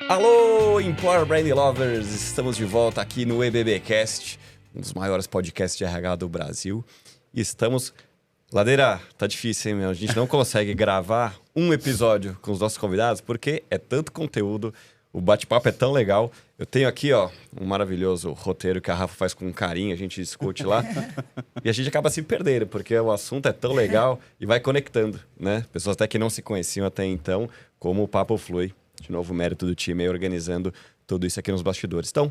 Alô, Employer Branding Lovers! Estamos de volta aqui no EBBcast, um dos maiores podcasts de RH do Brasil. E estamos... Ladeira, tá difícil, hein, meu? A gente não consegue gravar um episódio com os nossos convidados porque é tanto conteúdo, o bate-papo é tão legal. Eu tenho aqui, ó, um maravilhoso roteiro que a Rafa faz com carinho, a gente discute lá. E a gente acaba se perdendo, porque o assunto é tão legal e vai conectando, né? Pessoas até que não se conheciam até então, como o papo flui. De novo, o mérito do time aí organizando tudo isso aqui nos bastidores. Então,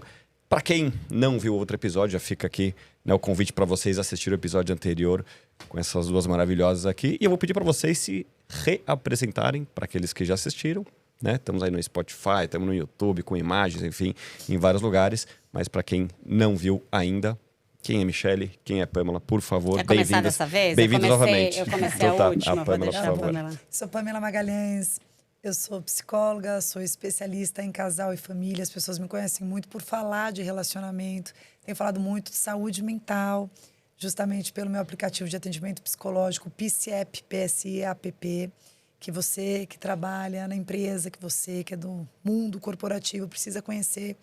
para quem não viu outro episódio, já fica aqui, né, o convite para vocês assistirem o episódio anterior com essas duas maravilhosas aqui. E eu vou pedir para vocês se reapresentarem para aqueles que já assistiram. Né? Estamos aí no Spotify, estamos no YouTube, com imagens, enfim, em vários lugares. Mas para quem não viu ainda, quem é Michele, quem é Pamela, por favor, bem-vindas. Começar dessa vez? Bem-vindos novamente. Eu comecei a última. A Pamela, por favor. Sou Pamela Magalhães. Eu sou psicóloga, sou especialista em casal e família. As pessoas me conhecem muito por falar de relacionamento. Tenho falado muito de saúde mental, justamente pelo meu aplicativo de atendimento psicológico, PSIAP, PSIAPP, que você que trabalha na empresa, que você que é do mundo corporativo precisa conhecer.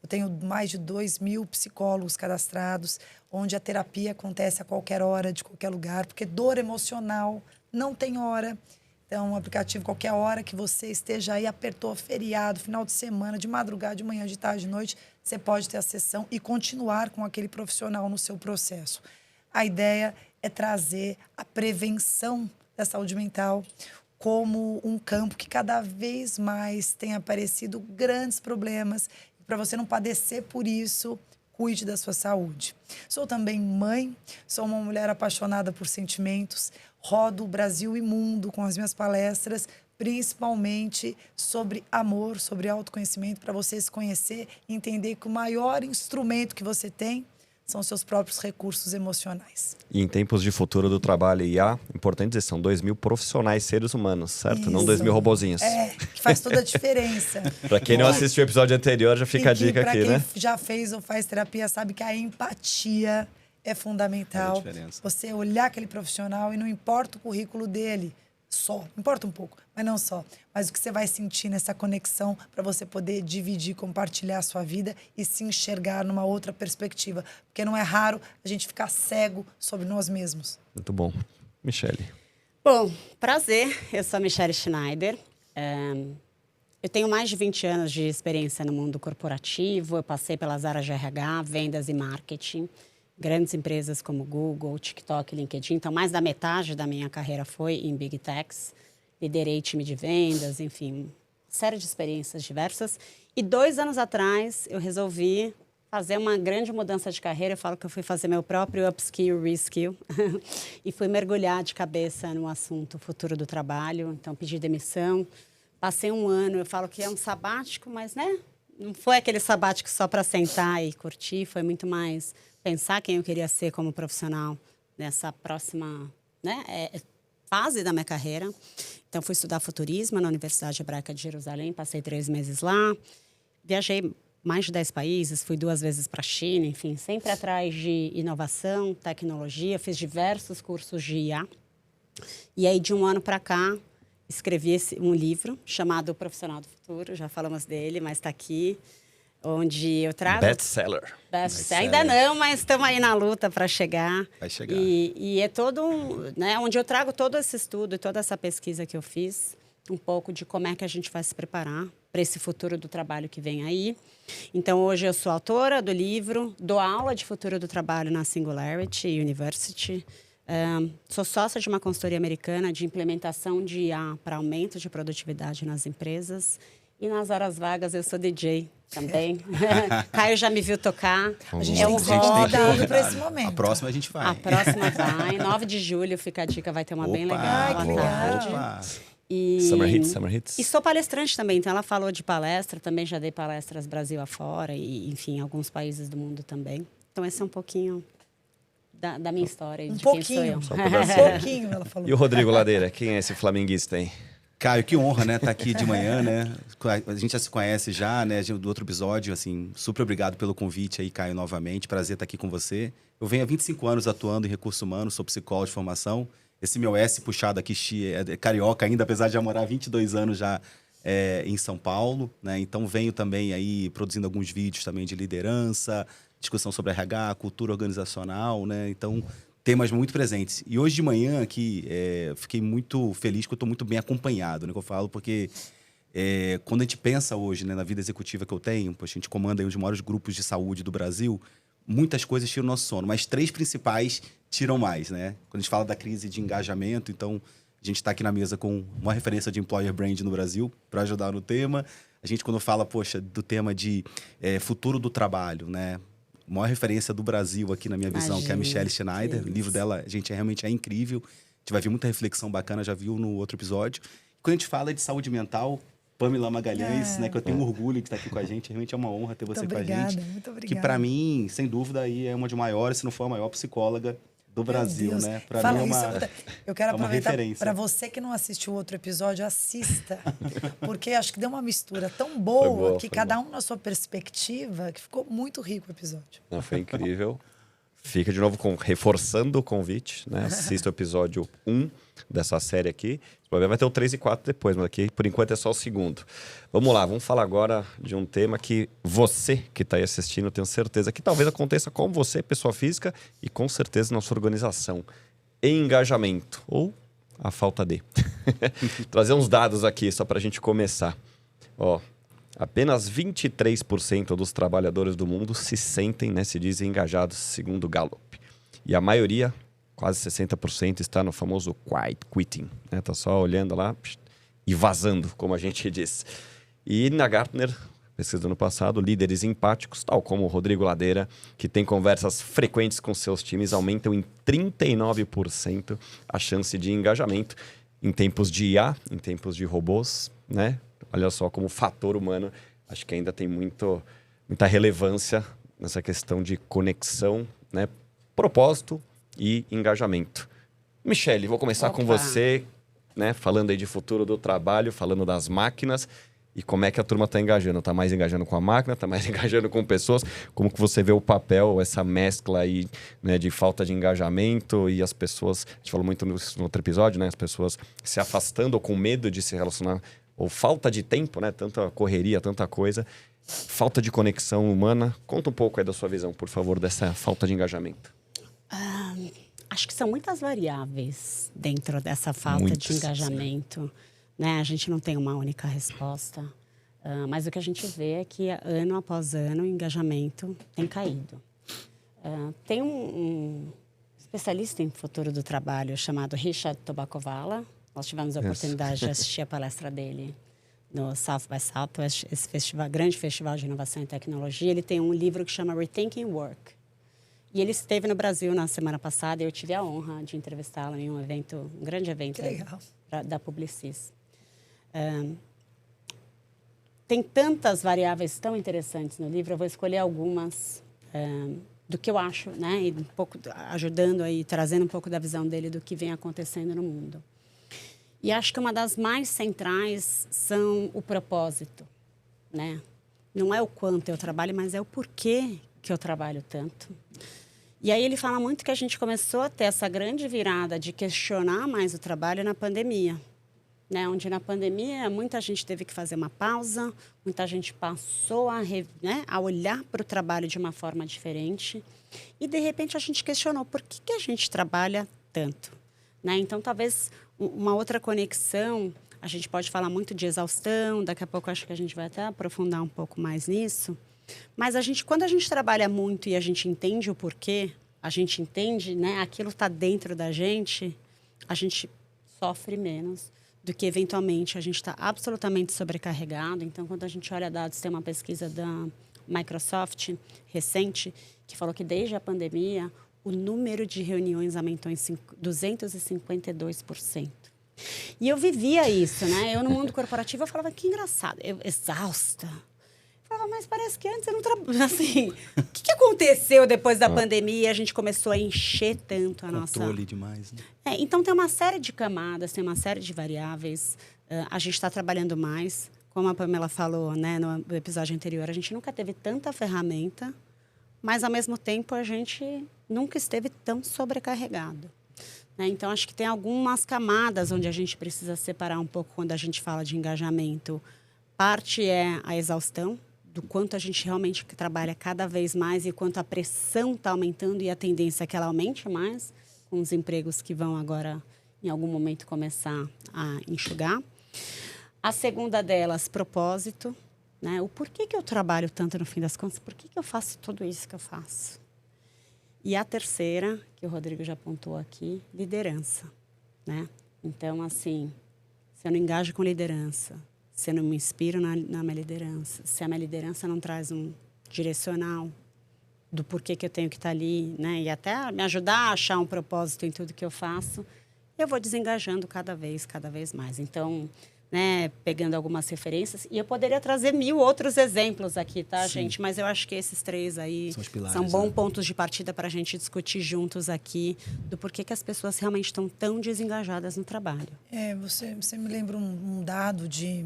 Eu tenho mais de 2.000 psicólogos cadastrados, onde a terapia acontece a qualquer hora, de qualquer lugar, porque dor emocional não tem hora. Então, um aplicativo, qualquer hora que você esteja aí, apertou feriado, final de semana, de madrugada, de manhã, de tarde, de noite, você pode ter a sessão e continuar com aquele profissional no seu processo. A ideia é trazer a prevenção da saúde mental como um campo que cada vez mais tem aparecido grandes problemas. E para você não padecer por isso, cuide da sua saúde. Sou também mãe, sou uma mulher apaixonada por sentimentos, rodo o Brasil e mundo com as minhas palestras, principalmente sobre amor, sobre autoconhecimento, para você se conhecer e entender que o maior instrumento que você tem são seus próprios recursos emocionais. E em tempos de futuro do trabalho IA, importante dizer, são 2.000 profissionais seres humanos, certo? Isso. Não 2.000 robozinhos. Que faz toda a diferença. Para quem não assistiu o episódio anterior, já fica a dica aqui, né? Quem já fez ou faz terapia sabe que a empatia é fundamental. Você olhar aquele profissional e não importa o currículo dele, só, importa um pouco, mas não só. Mas o que você vai sentir nessa conexão para você poder dividir, compartilhar a sua vida e se enxergar numa outra perspectiva. Porque não é raro a gente ficar cego sobre nós mesmos. Muito bom. Michele. Bom, prazer. Eu sou a Michele Schneider. Eu tenho mais de 20 anos de experiência no mundo corporativo. Eu passei pelas áreas de RH, vendas e marketing. Grandes empresas como Google, TikTok, LinkedIn. Então, mais da metade da minha carreira foi em Big Techs. Liderei time de vendas, enfim, série de experiências diversas. E 2 anos atrás, eu resolvi fazer uma grande mudança de carreira. Eu falo que eu fui fazer meu próprio upskill, reskill. E fui mergulhar de cabeça no assunto futuro do trabalho. Então, pedi demissão. Passei 1 ano, eu falo que é um sabático, mas, né? Não foi aquele sabático só para sentar e curtir. Foi muito mais pensar quem eu queria ser como profissional nessa próxima, né, fase da minha carreira. Então, fui estudar futurismo na Universidade Hebraica de Jerusalém, passei 3 meses lá. Viajei mais de 10 países, fui 2 vezes para a China, enfim, sempre atrás de inovação, tecnologia. Fiz diversos cursos de IA. E aí, de 1 ano para cá, escrevi um livro chamado O Profissional do Futuro. Já falamos dele, mas está aqui. Onde eu trago... Best-seller. Ainda não, mas estamos aí na luta para chegar. Vai chegar. E é todo né, onde eu trago todo esse estudo e toda essa pesquisa que eu fiz, um pouco de como é que a gente vai se preparar para esse futuro do trabalho que vem aí. Então, hoje eu sou autora do livro, dou aula de futuro do trabalho na Singularity University. Sou sócia de uma consultoria americana de implementação de IA para aumento de produtividade nas empresas. E nas horas vagas eu sou DJ também. Caio já me viu tocar. A gente tem que ser convidado para esse momento. A próxima a gente vai. A próxima vai. 9 de julho, fica a dica, vai ter uma bem legal à tarde. Summer Hits. E sou palestrante também, então ela falou de palestra, também já dei palestras Brasil afora e, enfim, alguns países do mundo também. Então esse é um pouquinho da minha história, de quem sou eu. Um pouquinho, ela falou. E o Rodrigo Ladeira, quem é esse flamenguista aí? Caio, que honra, né? Estar aqui de manhã, né? A gente já se conhece já, né? Do outro episódio, assim, super obrigado pelo convite aí, Caio, novamente. Prazer estar aqui com você. Eu venho há 25 anos atuando em recursos humanos, sou psicólogo de formação. Esse meu S puxado aqui é carioca ainda, apesar de já morar 22 anos já em São Paulo, né? Então venho também aí produzindo alguns vídeos também de liderança, discussão sobre RH, cultura organizacional, né? Então, temas muito presentes. E hoje de manhã aqui, fiquei muito feliz que eu estou muito bem acompanhado, né? Que eu falo, porque quando a gente pensa hoje, né, na vida executiva que eu tenho, poxa, a gente comanda aí um dos maiores grupos de saúde do Brasil, muitas coisas tiram o nosso sono, mas 3 principais tiram mais, né? Quando a gente fala da crise de engajamento, então a gente está aqui na mesa com uma referência de employer brand no Brasil para ajudar no tema. A gente, quando fala, poxa, do tema de futuro do trabalho, né? A maior referência do Brasil aqui na minha visão, que é a Michelle Schneider. O livro dela, gente, realmente é incrível. A gente vai ver muita reflexão bacana, já viu no outro episódio. Quando a gente fala de saúde mental, Pamela Magalhães, né, que eu tenho orgulho de estar aqui com a gente. Realmente é uma honra ter você com a gente. Muito obrigada. Que para mim, sem dúvida, aí é uma das maiores, se não for a maior psicóloga do Brasil, né? Para mim é uma eu quero aproveitar referência. para você que não assistiu o outro episódio, assista, porque acho que deu uma mistura tão boa que cada um na sua perspectiva, que ficou muito rico o episódio. Não, foi incrível. Fica de novo reforçando o convite, né? Assista o episódio 1 dessa série aqui. Vai ter o 3 e 4 depois, mas aqui por enquanto é só o segundo. Vamos lá, vamos falar agora de um tema que você que está aí assistindo, tenho certeza que talvez aconteça com você, pessoa física, e com certeza na sua organização. Engajamento, ou a falta de. Trazer uns dados aqui só para a gente começar. Ó, apenas 23% dos trabalhadores do mundo se sentem, né, se dizem engajados, segundo o Gallup. E a maioria, quase 60%, está no famoso quiet quitting. Né? Tá só olhando lá e vazando, como a gente diz. E na Gartner, pesquisa do ano passado, líderes empáticos, tal como o Rodrigo Ladeira, que tem conversas frequentes com seus times, aumentam em 39% a chance de engajamento em tempos de IA, em tempos de robôs, né? Olha só como fator humano, acho que ainda tem muita relevância nessa questão de conexão, né? Propósito e engajamento. Michelle, vou começar com você, né? Falando aí de futuro do trabalho, falando das máquinas e como é que a turma está engajando. Está mais engajando com a máquina, está mais engajando com pessoas. Como que você vê o papel, essa mescla aí, né, de falta de engajamento e as pessoas... A gente falou muito no outro episódio, né? As pessoas se afastando ou com medo de se relacionar, ou falta de tempo, né? Tanta correria, tanta coisa. Falta de conexão humana. Conta um pouco aí da sua visão, por favor, dessa falta de engajamento. Acho que são muitas variáveis dentro dessa falta de engajamento. Né? A gente não tem uma única resposta. Mas o que a gente vê é que, ano após ano, o engajamento tem caído. Tem um especialista em futuro do trabalho chamado Richard Tobakovala. Nós tivemos a oportunidade de assistir a palestra dele no South by Southwest, esse grande festival de inovação e tecnologia. Ele tem um livro que chama Rethinking Work. E ele esteve no Brasil na semana passada e eu tive a honra de entrevistá-lo em um grande evento da Publicis. Tem tantas variáveis tão interessantes no livro, eu vou escolher algumas do que eu acho, né? E um pouco ajudando aí, trazendo um pouco da visão dele do que vem acontecendo no mundo. E acho que uma das mais centrais são o propósito, né? Não é o quanto eu trabalho, mas é o porquê que eu trabalho tanto. E aí ele fala muito que a gente começou a ter essa grande virada de questionar mais o trabalho na pandemia, né? Onde na pandemia muita gente teve que fazer uma pausa, muita gente passou a olhar para o trabalho de uma forma diferente e de repente a gente questionou por que a gente trabalha tanto, né? Então talvez uma outra conexão, a gente pode falar muito de exaustão, daqui a pouco acho que a gente vai até aprofundar um pouco mais nisso. Mas quando a gente trabalha muito e a gente entende o porquê, a gente entende, né, aquilo está dentro da gente, a gente sofre menos do que, eventualmente, a gente está absolutamente sobrecarregado. Então, quando a gente olha dados, tem uma pesquisa da Microsoft recente que falou que, desde a pandemia, o número de reuniões aumentou em 252%. E eu vivia isso, né? Eu, no mundo corporativo, eu falava, que engraçado, eu exausta. Eu falava, mas parece que antes eu não trabalhava. Assim, o que aconteceu depois da pandemia? A gente começou a encher tanto a nossa... Controle demais, né? Então, tem uma série de camadas, tem uma série de variáveis. A gente está trabalhando mais. Como a Pamela falou, né, no episódio anterior, a gente nunca teve tanta ferramenta, mas, ao mesmo tempo, a gente nunca esteve tão sobrecarregado. né? Então, acho que tem algumas camadas onde a gente precisa separar um pouco quando a gente fala de engajamento. Parte é a exaustão, do quanto a gente realmente trabalha cada vez mais e quanto a pressão está aumentando e a tendência é que ela aumente mais, com os empregos que vão agora, em algum momento, começar a enxugar. A segunda delas, propósito, né? O porquê que eu trabalho tanto no fim das contas, por que eu faço tudo isso que eu faço? E a terceira, que o Rodrigo já apontou aqui, liderança, né? Então, assim, se eu não engajo com liderança, se eu não me inspiro na minha liderança, se a minha liderança não traz um direcional do porquê que eu tenho que estar ali, né? E até me ajudar a achar um propósito em tudo que eu faço, eu vou desengajando cada vez mais. Então, né, pegando algumas referências, e eu poderia trazer 1000 outros exemplos aqui, tá, Sim. gente? Mas eu acho que esses 3 aí São os pilares, são bons né? pontos de partida para a gente discutir juntos aqui do porquê que as pessoas realmente estão tão desengajadas no trabalho. Você me lembra um dado de...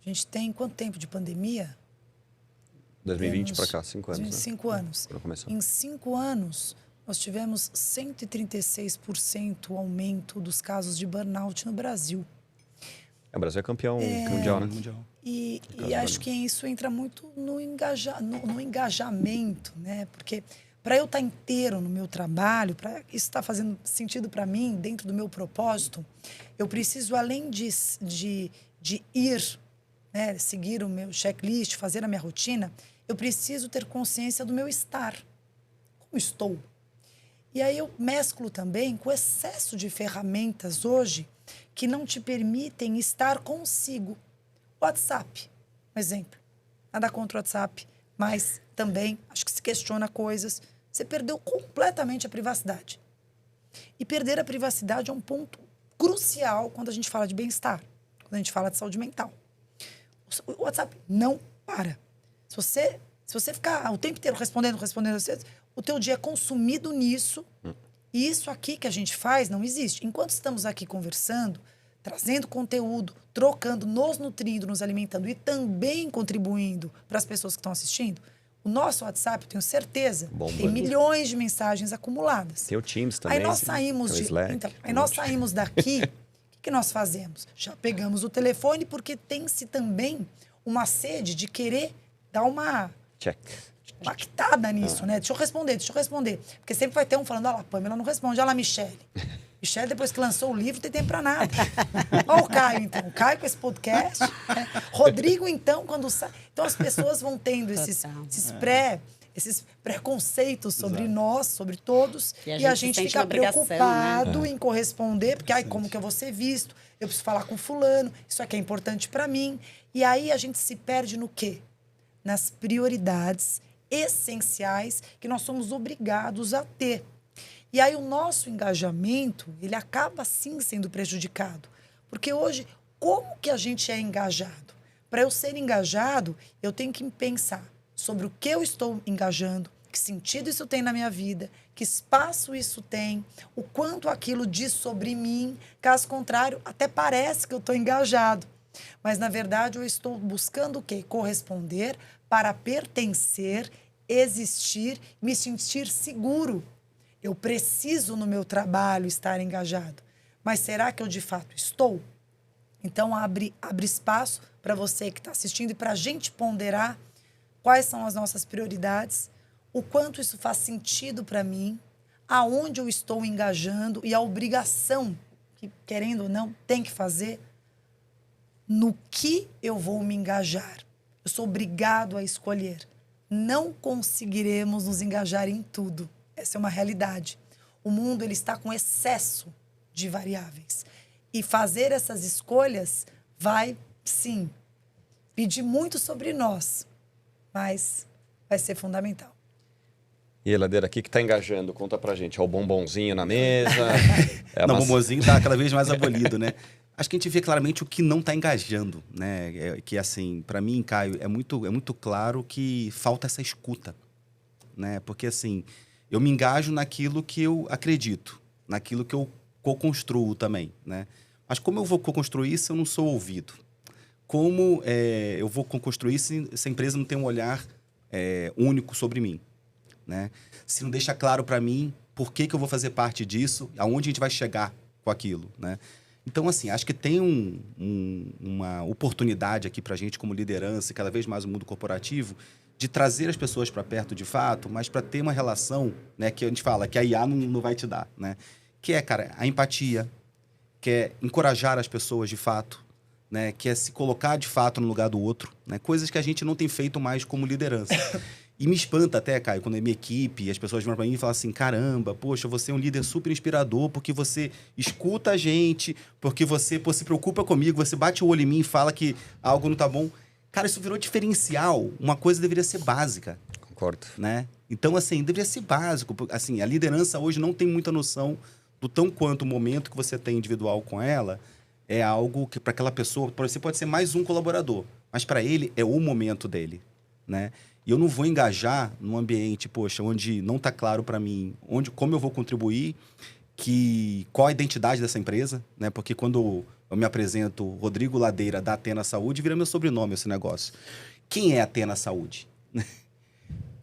A gente tem quanto tempo de pandemia? 2020 para cá, 5 anos, né? 5 anos. Quando começou. Em 5 anos, nós tivemos 136% aumento dos casos de burnout no Brasil. O Brasil é campeão mundial, né? Mundial. E caso acho que isso entra muito no engajamento, né? Porque para eu estar inteiro no meu trabalho, para isso estar fazendo sentido para mim, dentro do meu propósito, eu preciso, além de ir, né, seguir o meu checklist, fazer a minha rotina, eu preciso ter consciência do meu estar. Como estou? E aí eu mesclo também com o excesso de ferramentas hoje que não te permitem estar consigo. WhatsApp, um exemplo. Nada contra o WhatsApp, mas também acho que se questiona coisas. Você perdeu completamente a privacidade. E perder a privacidade é um ponto crucial quando a gente fala de bem-estar, quando a gente fala de saúde mental. O WhatsApp não para. Se você ficar o tempo inteiro respondendo, o teu dia é consumido nisso. E isso aqui que a gente faz não existe. Enquanto estamos aqui conversando, trazendo conteúdo, trocando, nos nutrindo, nos alimentando e também contribuindo para as pessoas que estão assistindo, o nosso WhatsApp, eu tenho certeza, tem milhões de mensagens acumuladas. Tem o Teams também. Aí nós saímos tem o Slack, saímos daqui, o que nós fazemos? Já pegamos o telefone porque tem-se também uma sede de querer dar uma check. impactada nisso, né? Deixa eu responder. Porque sempre vai ter um falando, olha lá, Pamela não responde, olha lá, Michele. Michele, depois que lançou o livro, não tem tempo pra nada. Olha o Caio, então. O Caio com esse podcast. Né? Rodrigo, então, quando sai... Então, as pessoas vão tendo esses preconceitos sobre nós, sobre todos, e a gente fica preocupado, né, em corresponder, porque, como que eu vou ser visto? Eu preciso falar com fulano, isso aqui é importante pra mim. E aí a gente se perde no quê? Nas prioridades essenciais que nós somos obrigados a ter. E aí o nosso engajamento, ele acaba sim sendo prejudicado. Porque hoje, como que a gente é engajado? Para eu ser engajado, eu tenho que pensar sobre o que eu estou engajando, que sentido isso tem na minha vida, que espaço isso tem, o quanto aquilo diz sobre mim. Caso contrário, até parece que eu estou engajado. Mas, na verdade, eu estou buscando o quê? Corresponder para pertencer, existir, me sentir seguro. Eu preciso, no meu trabalho, estar engajado. Mas será que eu, de fato, estou? Então, abre espaço para você que está assistindo e para a gente ponderar quais são as nossas prioridades, o quanto isso faz sentido para mim, aonde eu estou engajando e a obrigação, que, querendo ou não, tem que fazer, no que eu vou me engajar. Eu sou obrigado a escolher. Não conseguiremos nos engajar em tudo. Essa é uma realidade. O mundo ele está com excesso de variáveis. E fazer essas escolhas vai, sim, pedir muito sobre nós, mas vai ser fundamental. E aí, Ladeira, o que está engajando? Conta pra gente. É o bombonzinho na mesa? Não, o bombonzinho está cada vez mais abolido, né? Acho que a gente vê claramente o que não está engajando, né? Que, assim, para mim, Caio, é muito claro que falta essa escuta, né? Porque, assim, eu me engajo naquilo que eu acredito, naquilo que eu co-construo também, né? Mas como eu vou co-construir se eu não sou ouvido? Como eu vou co-construir se a empresa não tem um olhar único sobre mim, né? Se não deixa claro para mim por que eu vou fazer parte disso, aonde a gente vai chegar com aquilo, né? Então, assim, acho que tem uma oportunidade aqui para a gente, como liderança, e cada vez mais o mundo corporativo, de trazer as pessoas para perto de fato, mas para ter uma relação, né, que a gente fala que a IA não vai te dar, né? Que é, cara, a empatia, que é encorajar as pessoas de fato, né? Que é se colocar de fato no lugar do outro, né? Coisas que a gente não tem feito mais como liderança. E me espanta até, Caio, quando é minha equipe, as pessoas vão para mim e falam assim, caramba, poxa, você é um líder super inspirador porque você escuta a gente, porque você se preocupa comigo, você bate o olho em mim e fala que algo não tá bom. Cara, isso virou diferencial. Uma coisa deveria ser básica. Concordo. Né? Então, assim, deveria ser básico. Assim, a liderança hoje não tem muita noção do tão quanto o momento que você tem individual com ela é algo que para aquela pessoa, você pode ser mais um colaborador, mas para ele é o momento dele, né? E eu não vou engajar num ambiente, poxa, onde não está claro para mim como eu vou contribuir, qual a identidade dessa empresa, né? Porque quando eu me apresento Rodrigo Ladeira da Athena Saúde, vira meu sobrenome esse negócio. Quem é a Athena Saúde?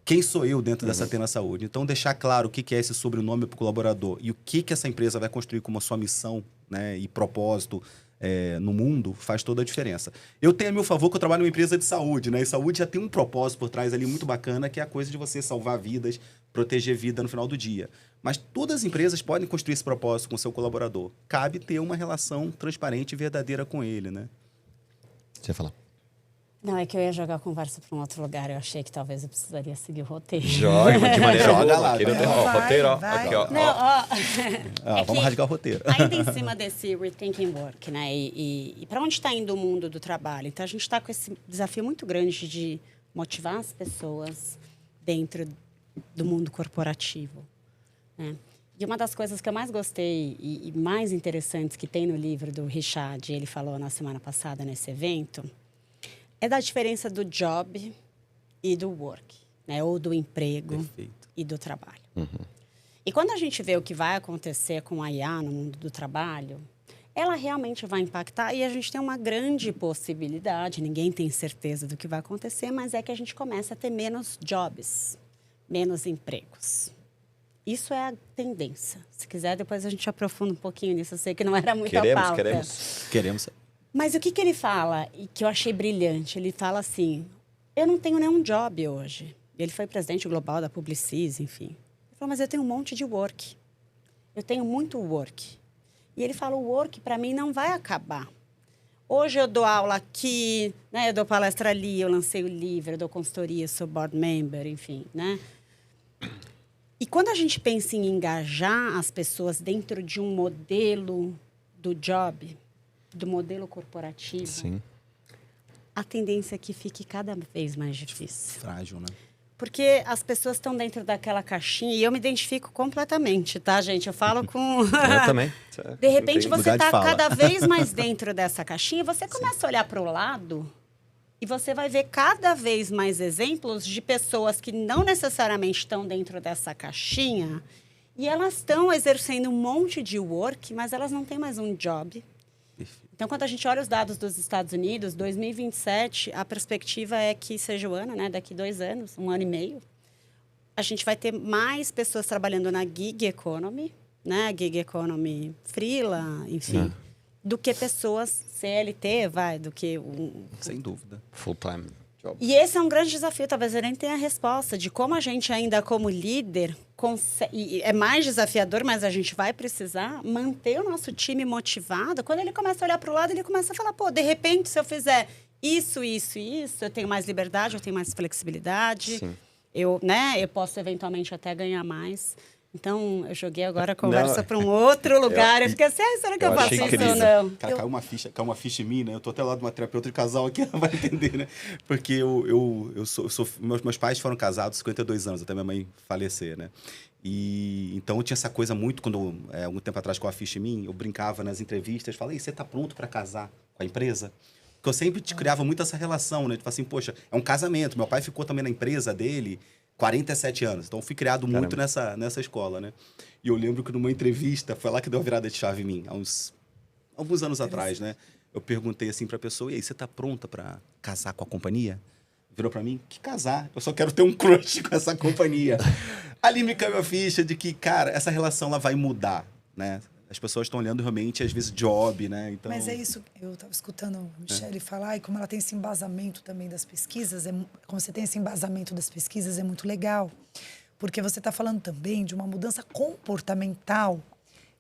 Quem sou eu dentro dessa Athena Saúde? Então, deixar claro o que é esse sobrenome para o colaborador e o que essa empresa vai construir como a sua missão, né, e propósito no mundo, faz toda a diferença. Eu tenho a meu favor que eu trabalho numa empresa de saúde, né? E saúde já tem um propósito por trás ali muito bacana, que é a coisa de você salvar vidas, proteger vida no final do dia. Mas todas as empresas podem construir esse propósito com o seu colaborador. Cabe ter uma relação transparente e verdadeira com ele, né? Você ia falar. Não, é que eu ia jogar a conversa para um outro lugar. Eu achei que talvez eu precisaria seguir o roteiro. Joga de maneira Joga boa. lá, Querido, vai, ó, roteiro, ó. vai. Aqui, ó. Não, ó. Vamos que rasgar o roteiro. Ainda em cima desse rethinking work, né? E para onde está indo o mundo do trabalho? Então, a gente está com esse desafio muito grande de motivar as pessoas dentro do mundo corporativo, né? E uma das coisas que eu mais gostei e mais interessantes que tem no livro do Richard, ele falou na semana passada nesse evento, é da diferença do job e do work, né? Ou do emprego Perfeito. e do trabalho. E quando a gente vê o que vai acontecer com a IA no mundo do trabalho, ela realmente vai impactar e a gente tem uma grande possibilidade, ninguém tem certeza do que vai acontecer, mas é que a gente começa a ter menos jobs, menos empregos. Isso é a tendência. Se quiser, depois a gente aprofunda um pouquinho nisso. Eu sei que não era muito a pauta. Queremos. Mas o que ele fala, e que eu achei brilhante, ele fala assim, eu não tenho nenhum job hoje. Ele foi presidente global da Publicis, enfim. Ele falou, mas eu tenho um monte de work. Eu tenho muito work. E ele fala, o work, para mim, não vai acabar. Hoje eu dou aula aqui, né? Eu dou palestra ali, eu lancei o livro, eu dou consultoria, sou board member, enfim, né? E quando a gente pensa em engajar as pessoas dentro de um modelo do job, do modelo corporativo, Sim. a tendência é que fique cada vez mais difícil. Frágil, né? Porque as pessoas estão dentro daquela caixinha e eu me identifico completamente, tá, gente? Eu falo com... Eu também. De repente, Lugar você de está fala. cada vez mais dentro dessa caixinha, você começa a olhar para o lado e você vai ver cada vez mais exemplos de pessoas que não necessariamente estão dentro dessa caixinha e elas estão exercendo um monte de work, mas elas não têm mais um job. Então, quando a gente olha os dados dos Estados Unidos, 2027, a perspectiva é que seja o ano, né? Daqui 2 anos, 1 ano e meio, a gente vai ter mais pessoas trabalhando na gig economy, né? Gig economy freela, enfim, do que pessoas CLT, do que... Sem dúvida. Full time job. E esse é um grande desafio, talvez eu nem tenha a resposta de como a gente ainda, como líder, consegue, é mais desafiador, mas a gente vai precisar manter o nosso time motivado. Quando ele começa a olhar para o lado, ele começa a falar, pô, de repente, se eu fizer isso, isso e isso, eu tenho mais liberdade, eu tenho mais flexibilidade, eu posso eventualmente até ganhar mais. Então, eu joguei agora a conversa para um outro lugar. Eu fiquei assim, será que eu faço isso ou não? Cara, caiu uma ficha em mim, né? Eu tô até lá de uma terapeuta de casal aqui, ela vai entender, né? Porque eu sou meus pais foram casados 52 anos, até minha mãe falecer, né? E então eu tinha essa coisa muito, quando algum tempo atrás com a ficha em mim, eu brincava nas entrevistas, falei, você tá pronto para casar com a empresa? Porque eu sempre criava muito essa relação, né? Tipo assim, poxa, é um casamento. Meu pai ficou também na empresa dele 47 anos. Então, eu fui criado muito nessa escola, né? E eu lembro que numa entrevista, foi lá que deu a virada de chave em mim, há alguns anos atrás, né? Eu perguntei assim pra pessoa, e aí, você tá pronta para casar com a companhia? virou pra mim, que casar? Eu só quero ter um crush com essa companhia. Ali me caiu a ficha de que, cara, essa relação ela vai mudar, né? As pessoas estão olhando realmente, às vezes, job, né? Então... Mas é isso, eu estava escutando a Michelle falar, e como ela tem esse embasamento também das pesquisas, como você tem esse embasamento das pesquisas, é muito legal. Porque você está falando também de uma mudança comportamental.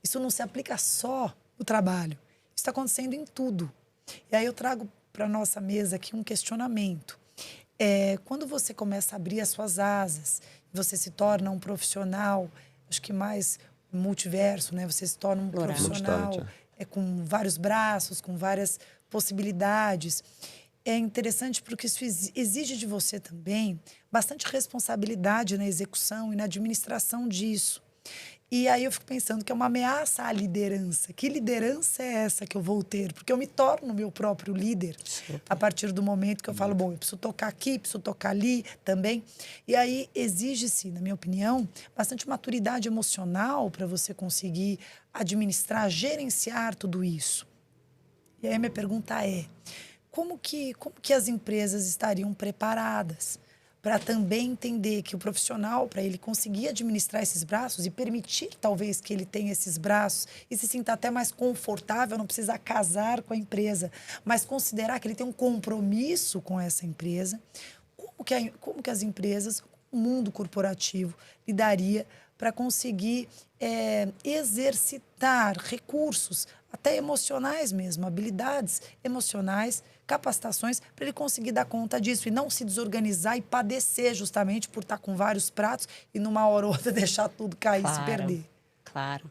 Isso não se aplica só no trabalho. Isso está acontecendo em tudo. E aí eu trago para a nossa mesa aqui um questionamento. Quando você começa a abrir as suas asas, você se torna um profissional, acho que mais multiverso, né? Você se torna um profissional com vários braços, com várias possibilidades. É interessante porque isso exige de você também bastante responsabilidade na execução e na administração disso. E aí eu fico pensando que é uma ameaça à liderança. Que liderança é essa que eu vou ter? Porque eu me torno meu próprio líder a partir do momento que eu falo, bom, eu preciso tocar aqui, preciso tocar ali também. E aí exige-se, na minha opinião, bastante maturidade emocional para você conseguir administrar, gerenciar tudo isso. E aí a minha pergunta é, como que as empresas estariam preparadas para também entender que o profissional, para ele conseguir administrar esses braços e permitir, talvez, que ele tenha esses braços e se sinta até mais confortável, não precisa casar com a empresa, mas considerar que ele tem um compromisso com essa empresa, como que as empresas, o mundo corporativo, lidaria para conseguir exercitar recursos, até emocionais mesmo, habilidades emocionais, capacitações, para ele conseguir dar conta disso e não se desorganizar e padecer justamente por estar com vários pratos e numa hora ou outra deixar tudo cair e se perder. Claro.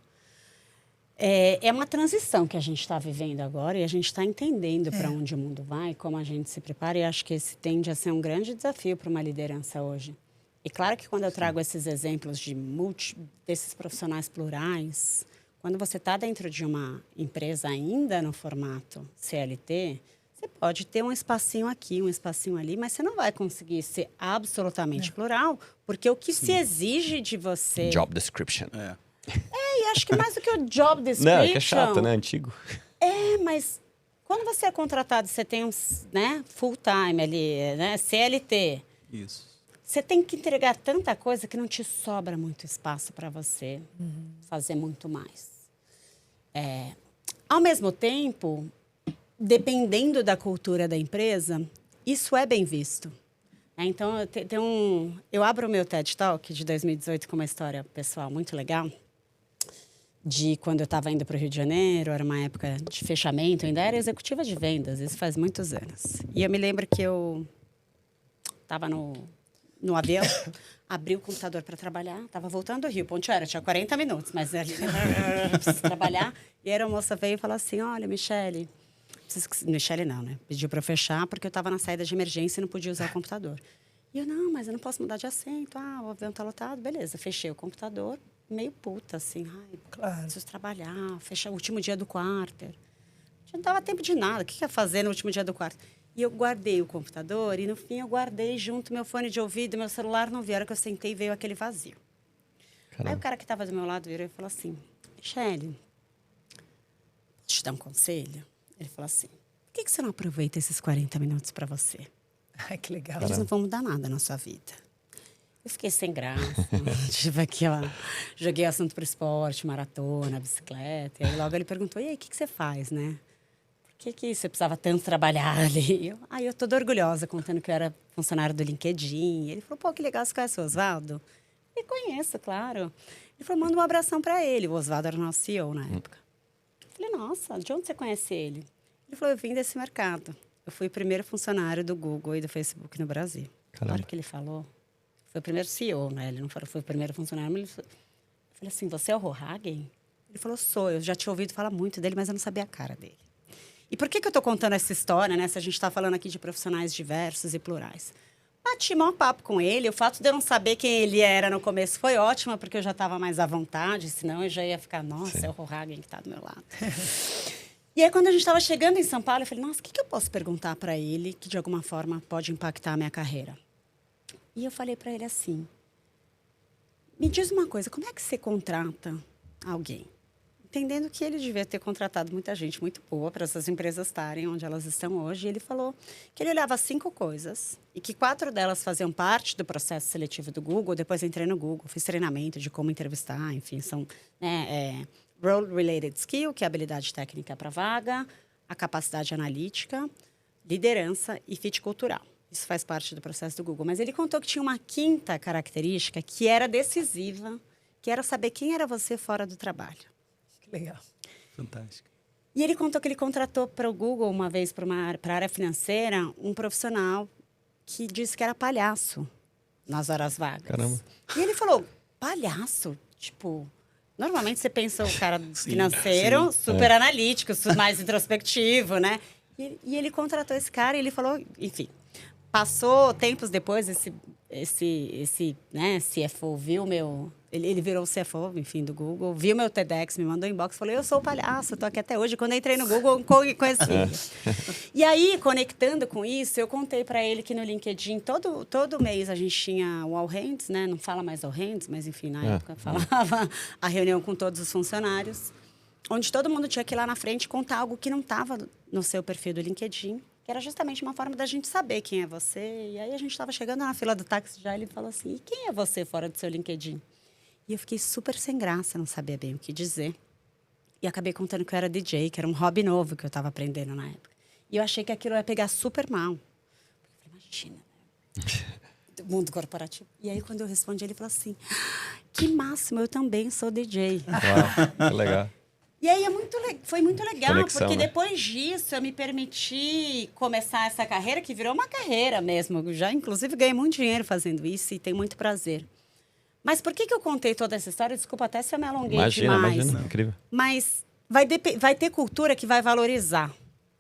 É uma transição que a gente está vivendo agora e a gente está entendendo para onde o mundo vai, como a gente se prepara, e acho que esse tende a ser um grande desafio para uma liderança hoje. E claro que quando eu trago esses exemplos desses profissionais plurais, quando você está dentro de uma empresa ainda no formato CLT, você pode ter um espacinho aqui, um espacinho ali, mas você não vai conseguir ser absolutamente plural, porque o que se exige de você... Job description. E acho que mais do que o job description... Não, é que é chato, né? Antigo. Mas quando você é contratado, você tem um full time ali, né? CLT. Isso. Você tem que entregar tanta coisa que não te sobra muito espaço para você fazer muito mais. Ao mesmo tempo, dependendo da cultura da empresa, isso é bem visto. Então, eu abro o meu TED Talk de 2018 com uma história pessoal muito legal, de quando eu estava indo para o Rio de Janeiro, era uma época de fechamento, eu ainda era executiva de vendas, isso faz muitos anos. E eu me lembro que eu estava no avião, abri o computador para trabalhar, estava voltando do Rio, Ponte Aérea, tinha 40 minutos, mas ali, preciso trabalhar. E aí a moça veio e falou assim, olha, Michelle não, né? Pediu para eu fechar, porque eu estava na saída de emergência e não podia usar o computador. E eu, não, mas eu não posso mudar de assento, o avião está lotado, beleza. Fechei o computador, meio puta, assim, Claro. Preciso trabalhar, fechar o último dia do quarter. Não dava tempo de nada, o que ia fazer no último dia do quarter? E eu guardei o computador e, no fim, eu guardei junto meu fone de ouvido, meu celular não veio. A hora que eu sentei, veio aquele vazio. Caramba. Aí o cara que estava do meu lado virou e falou assim, Michelle, posso te dar um conselho? Ele falou assim, por que você não aproveita esses 40 minutos para você? Ai, que legal. Eles não vão mudar nada na sua vida. Eu fiquei sem graça. Tipo aqui, ó. Joguei assunto pro esporte, maratona, bicicleta. E aí logo ele perguntou, e aí, o que você faz, né? Por que você precisava tanto trabalhar ali? Eu toda orgulhosa, contando que eu era funcionário do LinkedIn. Ele falou, pô, que legal, você conhece o Oswaldo? Eu conheço, claro. Ele falou, manda um abração para ele. O Oswaldo era o nosso CEO na época. Eu falei, nossa, de onde você conhece ele? Ele falou, eu vim desse mercado. Eu fui o primeiro funcionário do Google e do Facebook no Brasil. Na hora que ele falou, foi o primeiro CEO, né? Ele não foi o primeiro funcionário, mas eu falei assim, você é o Rohagen? Ele falou, sou. Eu já tinha ouvido falar muito dele, mas eu não sabia a cara dele. E por que eu estou contando essa história, né? Se a gente está falando aqui de profissionais diversos e plurais. Bati maior papo com ele. O fato de eu não saber quem ele era no começo foi ótimo, porque eu já estava mais à vontade. Senão eu já ia ficar, nossa, é o Rohagen que está do meu lado. E aí, quando a gente estava chegando em São Paulo, eu falei, nossa, o que eu posso perguntar para ele que, de alguma forma, pode impactar a minha carreira? E eu falei para ele assim, me diz uma coisa, como é que você contrata alguém? entendendo que ele devia ter contratado muita gente muito boa para essas empresas estarem onde elas estão hoje. E ele falou que ele olhava 5 coisas e que 4 delas faziam parte do processo seletivo do Google. Depois entrei no Google, fiz treinamento de como entrevistar, enfim, são role-related skill, que é a habilidade técnica para vaga, a capacidade analítica, liderança e fit cultural. Isso faz parte do processo do Google. Mas ele contou que tinha uma 5ª característica que era decisiva, que era saber quem era você fora do trabalho. Que legal. Fantástico. E ele contou que ele contratou para o Google, uma vez, para a área financeira, um profissional que disse que era palhaço nas horas vagas. Caramba. E ele falou, palhaço? Tipo, normalmente você pensa o cara financeiro, super analítico, mais introspectivo, né? E ele contratou esse cara e ele falou, enfim, passou tempos depois, esse CFO viu meu... Ele virou o CFO, enfim, do Google, viu meu TEDx, me mandou inbox, falou, eu sou o palhaço, estou aqui até hoje. Quando eu entrei no Google, eu conheci ele. E aí, conectando com isso, eu contei para ele que no LinkedIn, todo mês a gente tinha o All Hands, né? Não fala mais All Hands, mas enfim, na época falava a reunião com todos os funcionários, onde todo mundo tinha que ir lá na frente contar algo que não estava no seu perfil do LinkedIn, que era justamente uma forma da gente saber quem é você. E aí a gente estava chegando na fila do táxi já, ele falou assim, e quem é você fora do seu LinkedIn? E eu fiquei super sem graça, não sabia bem o que dizer. E acabei contando que eu era DJ, que era um hobby novo que eu estava aprendendo na época. E eu achei que aquilo ia pegar super mal. Eu falei, imagina, né? Do mundo corporativo. E aí, quando eu respondi, ele falou assim, que máximo, eu também sou DJ. Uau, que legal. E aí foi muito legal, Conexão, porque né? depois disso eu me permiti começar essa carreira, que virou uma carreira mesmo. Eu já, inclusive, ganhei muito dinheiro fazendo isso e tenho muito prazer. Mas por que eu contei toda essa história? Desculpa até se eu me alonguei demais. Imagina, incrível. Mas vai ter cultura que vai valorizar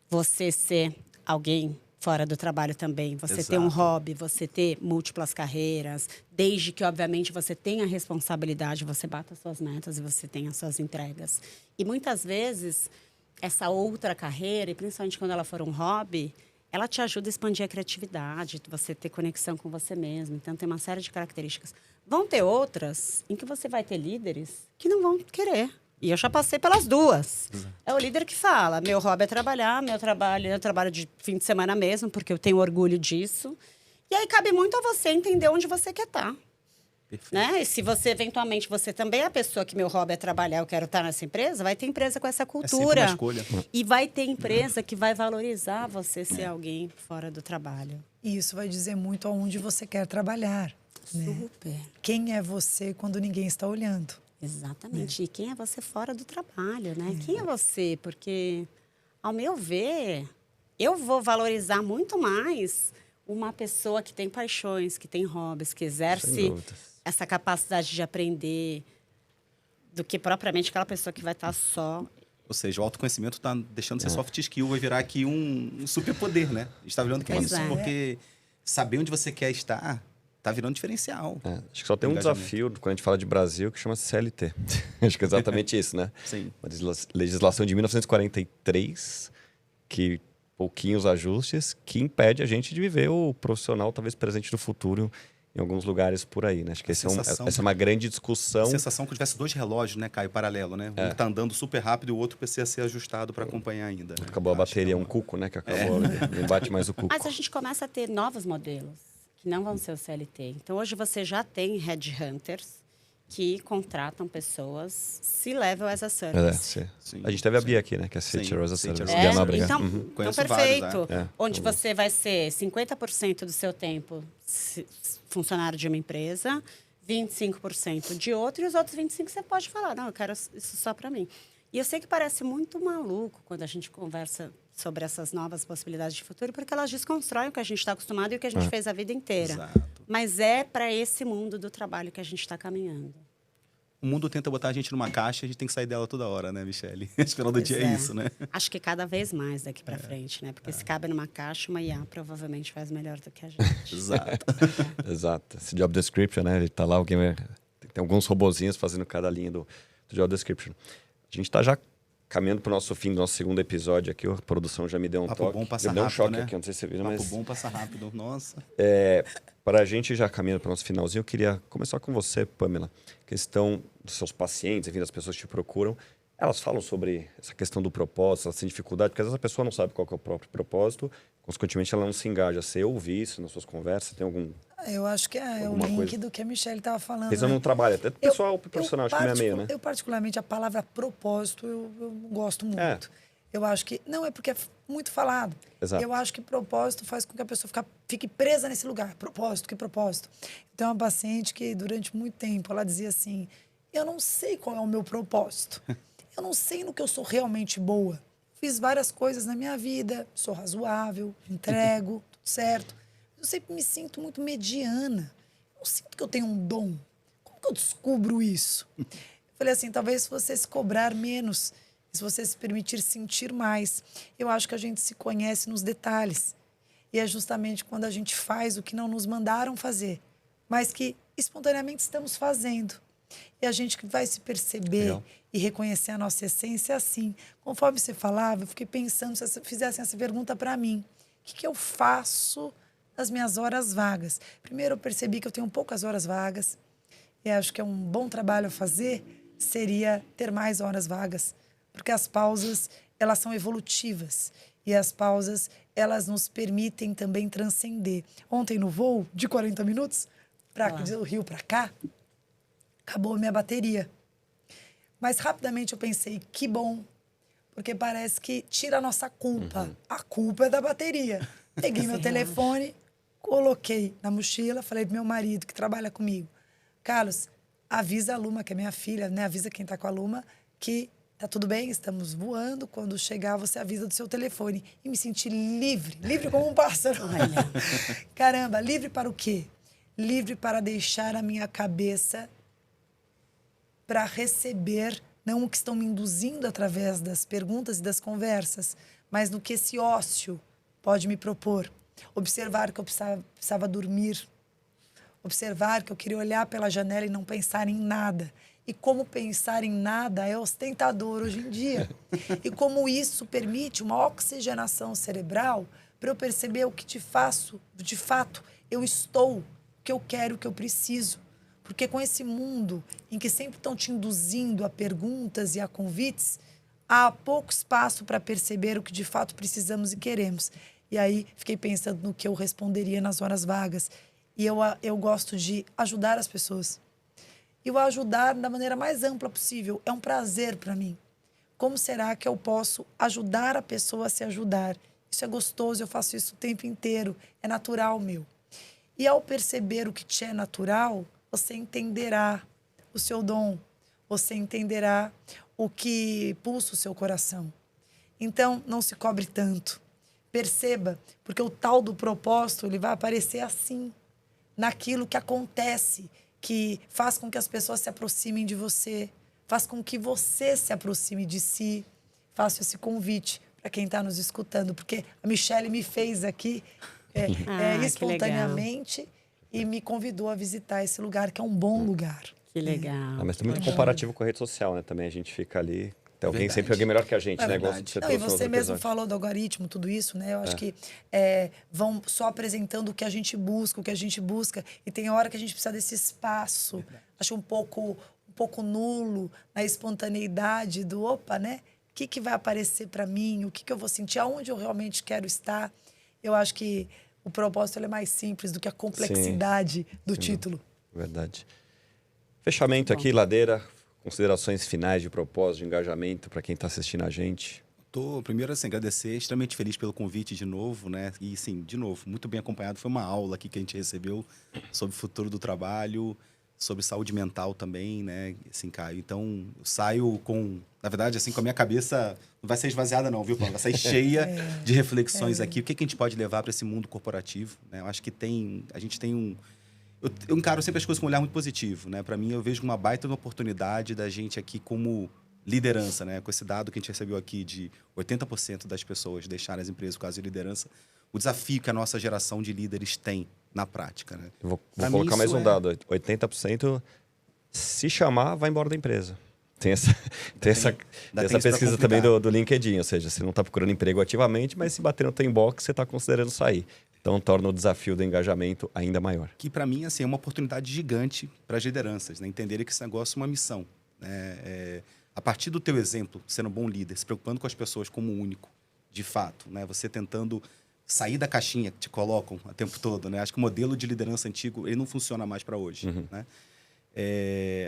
você ser alguém fora do trabalho também. Você ter um hobby, você ter múltiplas carreiras, desde que, obviamente, você tenha responsabilidade, você bata suas metas e você tenha suas entregas. E muitas vezes, essa outra carreira, e principalmente quando ela for um hobby, ela te ajuda a expandir a criatividade, você ter conexão com você mesmo. Então, tem uma série de características. Vão ter outras em que você vai ter líderes que não vão querer. E eu já passei pelas duas. É o líder que fala, meu hobby é trabalhar, eu trabalho de fim de semana mesmo, porque eu tenho orgulho disso. E aí cabe muito a você entender onde você quer estar. Né? E se você, eventualmente, você também é a pessoa que meu hobby é trabalhar, eu quero estar nessa empresa, vai ter empresa com essa cultura. É sempre uma escolha. E vai ter empresa que vai valorizar você ser alguém fora do trabalho. E isso vai dizer muito aonde você quer trabalhar. Né? Super. Quem é você quando ninguém está olhando? Exatamente. E quem é você fora do trabalho, né? Quem é você? Porque, ao meu ver, eu vou valorizar muito mais uma pessoa que tem paixões, que tem hobbies, que exerce essa capacidade de aprender, do que propriamente aquela pessoa que vai estar só. Ou seja, o autoconhecimento está deixando de ser soft skill, vai virar aqui um superpoder, né? A gente está virando que é isso, porque saber onde você quer estar tá virando diferencial. Acho que só tem um desafio quando a gente fala de Brasil que chama CLT. Acho que é exatamente isso, né? Sim. Uma legislação de 1943, que pouquinhos ajustes, que impede a gente de viver o profissional talvez presente no futuro em alguns lugares por aí, né? Acho que essa é uma grande discussão. A sensação que tivesse 2 relógios, né, Caio, paralelo, né? Um tá andando super rápido e o outro precisa ser ajustado para acompanhar ainda. Né? Acabou a bateria, um cuco, né? Que acabou, não bate mais o cuco. Mas a gente começa a ter novos modelos que não vão ser o CLT. Então, hoje você já tem headhunters que contratam pessoas C-level as a service. Sim. A gente teve a Bia aqui, né? Que é City as a service. Então perfeito. Onde você vai ser 50% do seu tempo funcionário de uma empresa, 25% de outra, e os outros 25% você pode falar, não, eu quero isso só para mim. E eu sei que parece muito maluco quando a gente conversa sobre essas novas possibilidades de futuro, porque elas desconstroem o que a gente está acostumado e o que a gente fez a vida inteira. Exato. Mas é para esse mundo do trabalho que a gente está caminhando. O mundo tenta botar a gente numa caixa e a gente tem que sair dela toda hora, né, Michele? A final do dia é isso, né? Acho que cada vez mais daqui para frente, né? Porque se cabe numa caixa, uma IA provavelmente faz melhor do que a gente. Exato. Exato. Esse job description, né? Ele tá lá, tem alguns robozinhos fazendo cada linha do job description. A gente tá já caminhando para o nosso fim do nosso segundo episódio aqui. A produção já me deu um toque. Bom passa me deu um rápido, choque né? aqui, não sei se você viu, Papo mas... bom passa rápido, nossa. Para a gente já caminhando para o nosso finalzinho, eu queria começar com você, Pamela. Questão dos seus pacientes, enfim, das pessoas que te procuram. Elas falam sobre essa questão do propósito, essa dificuldade, porque às vezes a pessoa não sabe qual que é o próprio propósito, consequentemente ela não se engaja. Você ouve isso nas suas conversas? Tem algum... Eu acho que é o Alguma link coisa. do que a Michelle estava falando. Pensando no trabalho, até pessoal e profissional, acho que não é meio, né? Eu, particularmente, a palavra propósito, eu não gosto muito. É. Eu acho que... Não, é porque é muito falado. Exato. Eu acho que propósito faz com que a pessoa fique presa nesse lugar. Propósito, que propósito? Eu tenho uma paciente que, durante muito tempo, ela dizia assim, eu não sei qual é o meu propósito. Eu não sei no que eu sou realmente boa. Fiz várias coisas na minha vida, sou razoável, entrego, tudo certo. Eu sempre me sinto muito mediana. Eu não sinto que eu tenho um dom. Como que eu descubro isso? Eu falei assim, talvez se você se cobrar menos, se você se permitir sentir mais. Eu acho que a gente se conhece nos detalhes. E é justamente quando a gente faz o que não nos mandaram fazer, mas que espontaneamente estamos fazendo. E a gente vai se perceber Legal. e reconhecer a nossa essência assim. Conforme você falava, eu fiquei pensando, se você fizessem essa pergunta para mim, o que eu faço nas minhas horas vagas? Primeiro, eu percebi que eu tenho poucas horas vagas. E acho que é um bom trabalho a fazer seria ter mais horas vagas. Porque as pausas, elas são evolutivas. E as pausas, elas nos permitem também transcender. Ontem, no voo de 40 minutos, do Rio para cá, acabou a minha bateria. Mas, rapidamente, eu pensei, que bom. Porque parece que tira a nossa culpa. A culpa é da bateria. Peguei meu telefone, coloquei na mochila, falei pro meu marido, que trabalha comigo, Carlos, avisa a Luma, que é minha filha, né? Avisa quem tá com a Luma, que tá tudo bem, estamos voando. Quando chegar, você avisa do seu telefone. E me senti livre, livre como um pássaro. Caramba, livre para o quê? Livre para deixar a minha cabeça para receber, não o que estão me induzindo através das perguntas e das conversas, mas no que esse ócio pode me propor. Observar que eu precisava dormir. Observar que eu queria olhar pela janela e não pensar em nada. E como pensar em nada é ostentador hoje em dia. E como isso permite uma oxigenação cerebral para eu perceber o que de fato, eu estou, o que eu quero, o que eu preciso. Porque com esse mundo em que sempre estão te induzindo a perguntas e a convites, há pouco espaço para perceber o que de fato precisamos e queremos. E aí fiquei pensando no que eu responderia nas horas vagas. E eu gosto de ajudar as pessoas. E o ajudar da maneira mais ampla possível. É um prazer para mim. Como será que eu posso ajudar a pessoa a se ajudar? Isso é gostoso, eu faço isso o tempo inteiro. É natural meu. E ao perceber o que te é natural, você entenderá o seu dom. Você entenderá o que pulsa o seu coração. Então, não se cobre tanto. Perceba, porque o tal do propósito, ele vai aparecer assim, naquilo que acontece, que faz com que as pessoas se aproximem de você, faz com que você se aproxime de si. Faço esse convite para quem está nos escutando, porque a Michelle me fez aqui espontaneamente e me convidou a visitar esse lugar, que é um bom lugar. Que legal. Mas tem muito comparativo com a rede social, né? Também a gente fica ali... Tem sempre alguém melhor que a gente, né? Igual você Não, e trouxe no você outro mesmo episódio. falou do algoritmo, tudo isso, né? Eu acho que vão só apresentando o que a gente busca, e tem hora que a gente precisa desse espaço. Acho um pouco nulo na espontaneidade do opa, né? O que vai aparecer para mim? O que eu vou sentir? Aonde eu realmente quero estar? Eu acho que o propósito ele é mais simples do que a complexidade do título. Verdade. Fechamento aqui, Ladeira. Considerações finais de propósito, de engajamento para quem está assistindo a gente. Primeiro, assim, agradecer, extremamente feliz pelo convite de novo, né? E, sim, de novo, muito bem acompanhado. Foi uma aula aqui que a gente recebeu sobre o futuro do trabalho, sobre saúde mental também, né? Assim, Caio. Então, eu saio com... Na verdade, assim, com a minha cabeça... Não vai ser esvaziada não, viu, Paulo? Vai sair cheia de reflexões aqui. O que a gente pode levar para esse mundo corporativo, né? Eu acho que a gente tem um... Eu encaro sempre as coisas com um olhar muito positivo, né? Para mim, eu vejo uma baita oportunidade da gente aqui como liderança, né? Com esse dado que a gente recebeu aqui de 80% das pessoas deixarem as empresas por causa de liderança, o desafio que a nossa geração de líderes tem na prática, né? Eu vou colocar mais um dado. 80% se chamar, vai embora da empresa. Tem essa pesquisa também do LinkedIn, ou seja, você não está procurando emprego ativamente, mas se bater no teu inbox, você está considerando sair. Então, torna o desafio do engajamento ainda maior. Que, para mim, assim, é uma oportunidade gigante para as lideranças, né? Entenderem que esse negócio é uma missão, né? a partir do teu exemplo, sendo um bom líder, se preocupando com as pessoas como único, de fato, né? Você tentando sair da caixinha que te colocam o tempo todo, né? Acho que o modelo de liderança antigo, ele não funciona mais para hoje, né?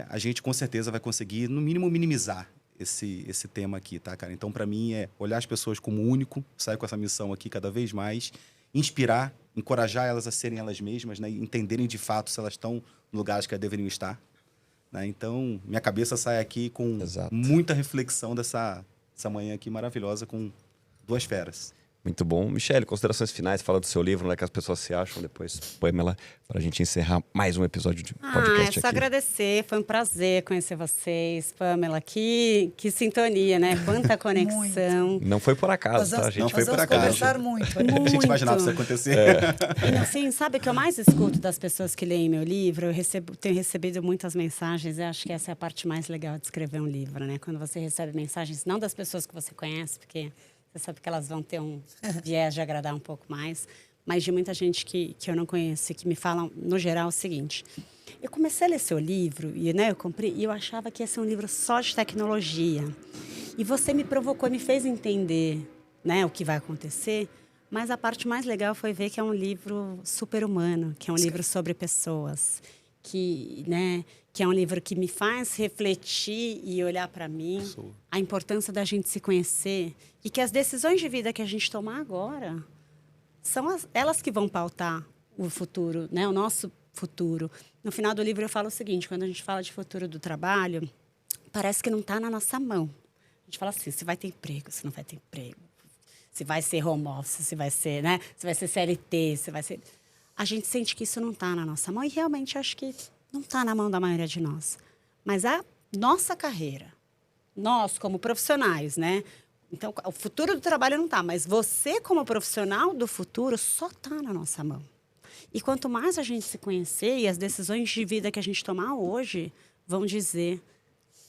A gente, com certeza, vai conseguir, no mínimo, minimizar esse tema aqui, tá, cara? Então, para mim, é olhar as pessoas como único, sair com essa missão aqui cada vez mais, inspirar, encorajar elas a serem elas mesmas, né? E entenderem, de fato, se elas estão no lugar que elas deveriam estar. Né? Então, minha cabeça sai aqui com muita reflexão dessa manhã aqui maravilhosa com duas feras. Muito bom. Michele, considerações finais, fala do seu livro, onde é que as pessoas se acham, depois Pamela, para a gente encerrar mais um episódio de podcast é só aqui. agradecer, foi um prazer conhecer vocês, Pamela, que sintonia, né? Quanta conexão. Não foi por acaso, tá, gente? Não foi por acaso. Conversar muito. Muito. A gente imaginava isso acontecer. E, assim, sabe o que eu mais escuto das pessoas que leem meu livro? Tenho recebido muitas mensagens, eu acho que essa é a parte mais legal de escrever um livro, né? Quando você recebe mensagens, não das pessoas que você conhece, porque você sabe que elas vão ter um viés de agradar um pouco mais, mas de muita gente que eu não conheço e que me falam, no geral, o seguinte. Eu comecei a ler seu livro, e né, eu comprei, e eu achava que ia ser um livro só de tecnologia. E você me provocou, me fez entender, né, o que vai acontecer, mas a parte mais legal foi ver que é um livro super-humano, que é um livro sobre pessoas, que é um livro que me faz refletir e olhar para mim, a importância da gente se conhecer e que as decisões de vida que a gente tomar agora são elas que vão pautar o futuro, né? O nosso futuro. No final do livro eu falo o seguinte, quando a gente fala de futuro do trabalho, parece que não está na nossa mão. A gente fala assim, se vai ter emprego, se não vai ter emprego, se vai ser home office, se vai ser, né? Se vai ser CLT, se vai ser... A gente sente que isso não está na nossa mão e realmente acho que não está na mão da maioria de nós. Mas a nossa carreira, nós como profissionais, né? Então, o futuro do trabalho não está, mas você como profissional do futuro só está na nossa mão. E quanto mais a gente se conhecer e as decisões de vida que a gente tomar hoje vão dizer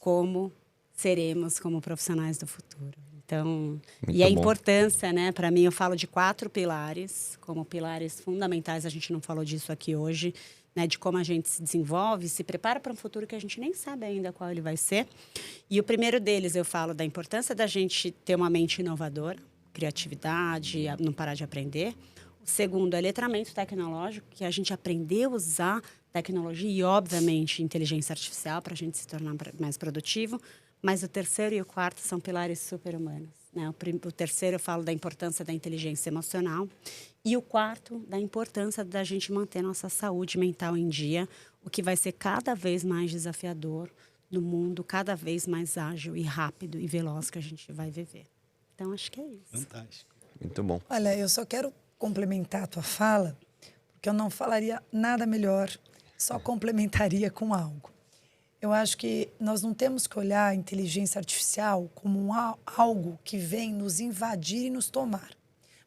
como seremos como profissionais do futuro. Então, e a importância, né? Para mim, eu falo de 4 pilares, como pilares fundamentais, a gente não falou disso aqui hoje, né, de como a gente se desenvolve, se prepara para um futuro que a gente nem sabe ainda qual ele vai ser. E o primeiro deles, eu falo da importância da gente ter uma mente inovadora, criatividade, não parar de aprender. O segundo é letramento tecnológico, que a gente aprender a usar tecnologia e, obviamente, inteligência artificial para a gente se tornar mais produtivo. Mas o terceiro e o quarto são pilares super-humanos. Né? O terceiro eu falo da importância da inteligência emocional. E o quarto, da importância da gente manter nossa saúde mental em dia, o que vai ser cada vez mais desafiador no mundo, cada vez mais ágil e rápido e veloz que a gente vai viver. Então, acho que é isso. Fantástico. Muito bom. Olha, eu só quero complementar a tua fala, porque eu não falaria nada melhor, só complementaria com algo. Eu acho que nós não temos que olhar a inteligência artificial como algo que vem nos invadir e nos tomar,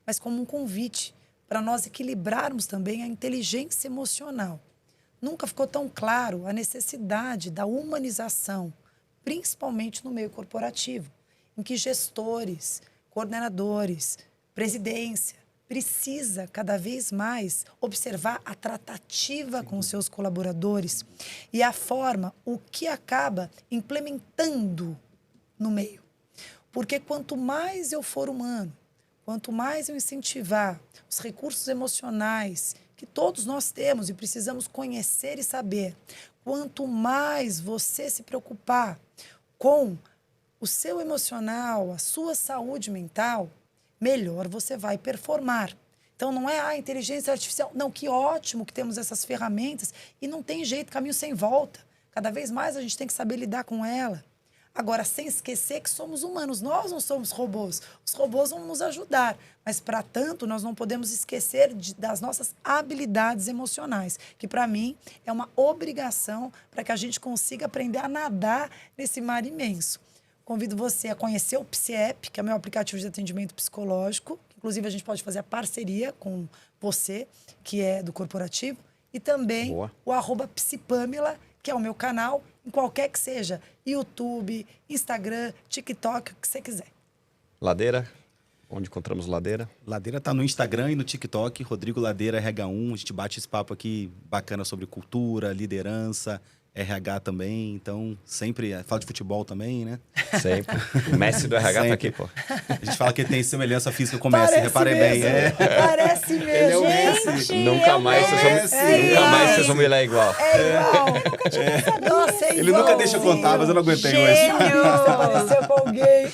mas como um convite para nós equilibrarmos também a inteligência emocional. Nunca ficou tão claro a necessidade da humanização, principalmente no meio corporativo, em que gestores, coordenadores, presidência, precisa cada vez mais observar a tratativa com os seus colaboradores e a forma, o que acaba implementando no meio. Porque quanto mais eu for humano, quanto mais eu incentivar os recursos emocionais que todos nós temos e precisamos conhecer e saber, quanto mais você se preocupar com o seu emocional, a sua saúde mental, melhor você vai performar. Então, não é a inteligência artificial. Não, que ótimo que temos essas ferramentas e não tem jeito, caminho sem volta. Cada vez mais a gente tem que saber lidar com ela. Agora, sem esquecer que somos humanos, nós não somos robôs. Os robôs vão nos ajudar, mas, para tanto, nós não podemos esquecer das nossas habilidades emocionais, que, para mim, é uma obrigação para que a gente consiga aprender a nadar nesse mar imenso. Convido você a conhecer o PsiApp, que é o meu aplicativo de atendimento psicológico. Inclusive, a gente pode fazer a parceria com você, que é do corporativo. E também o @psipamela, que é o meu canal, em qualquer que seja. YouTube, Instagram, TikTok, o que você quiser. Ladeira, onde encontramos Ladeira? Ladeira tá no Instagram e no TikTok, Rodrigo Ladeira RH1. A gente bate esse papo aqui bacana sobre cultura, liderança, RH também, então sempre fala de futebol também, né? Sempre. O Messi do RH tá aqui, pô. A gente fala que ele tem semelhança física com o Messi, reparem bem. Parece mesmo. Ele é o Gente, Messi. Nunca mais vocês vão me olhar igual. É igual. Eu nunca tinha pensado. Nossa, é Ele nunca deixa eu contar, mas eu não aguentei hoje. Gênio! Apareceu com alguém.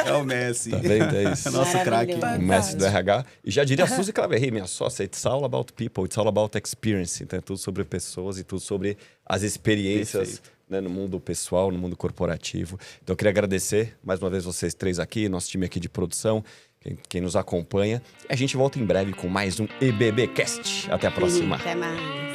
É o Messi. Tá vendo? É isso. Nosso craque. Maravilhoso. O Messi do RH. E já diria a Suzy Claverry, minha sócia, it's all about people, it's all about experience. Então é tudo sobre pessoas e tudo sobre as experiências, né, no mundo pessoal, no mundo corporativo. Então eu queria agradecer mais uma vez vocês três aqui, nosso time aqui de produção, quem nos acompanha. E a gente volta em breve com mais um EBBcast. Até a próxima. Até mais.